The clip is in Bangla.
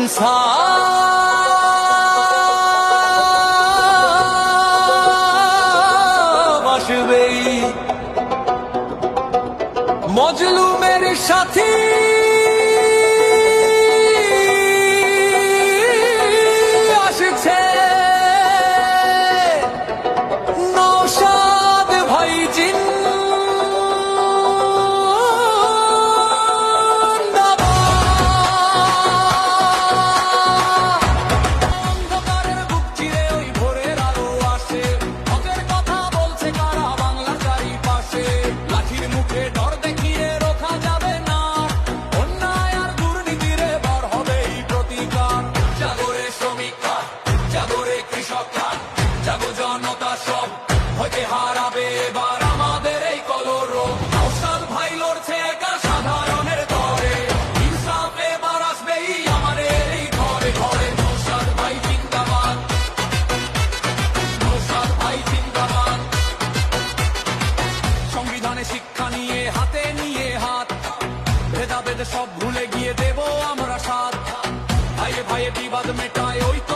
ইনসাফ আসবেই। মজলুমের সাথী আসছে, নওশাদ ভাই অন্ধকারের বুক চিরে ওই ভোরের আলো আসে, হকের কথা বলছে কারা বাংলার চারিপাশে। লাঠির মুখে ডর দেখিয়ে রোখা যাবে না, অন্যায় আর দুর্নীতির এবার হবে এই প্রতিকার। জাগরে শ্রমিকরা, জাগরে কৃষকরা, জাগো জনতা সব, হয়তো হারাবে এবার আমাদের এই কলরব। নওশাদ ভাই লড়ছে একা সাধারণের তরে, ইনসাফ এবার আসবেই আমাদের এই ঘরে ঘরে। নওশাদ ভাই জিন্দাবাদ, নওশাদ ভাই জিন্দাবাদ। সংবিধানে শিক্ষা নিয়ে হাতে নিয়ে হাত, ভেদাভেদ সব ভুলে গিয়ে দেব আমরা সাথ। ভাইয়ে ভাইয়ে বিবাদ মেটায় ওই তো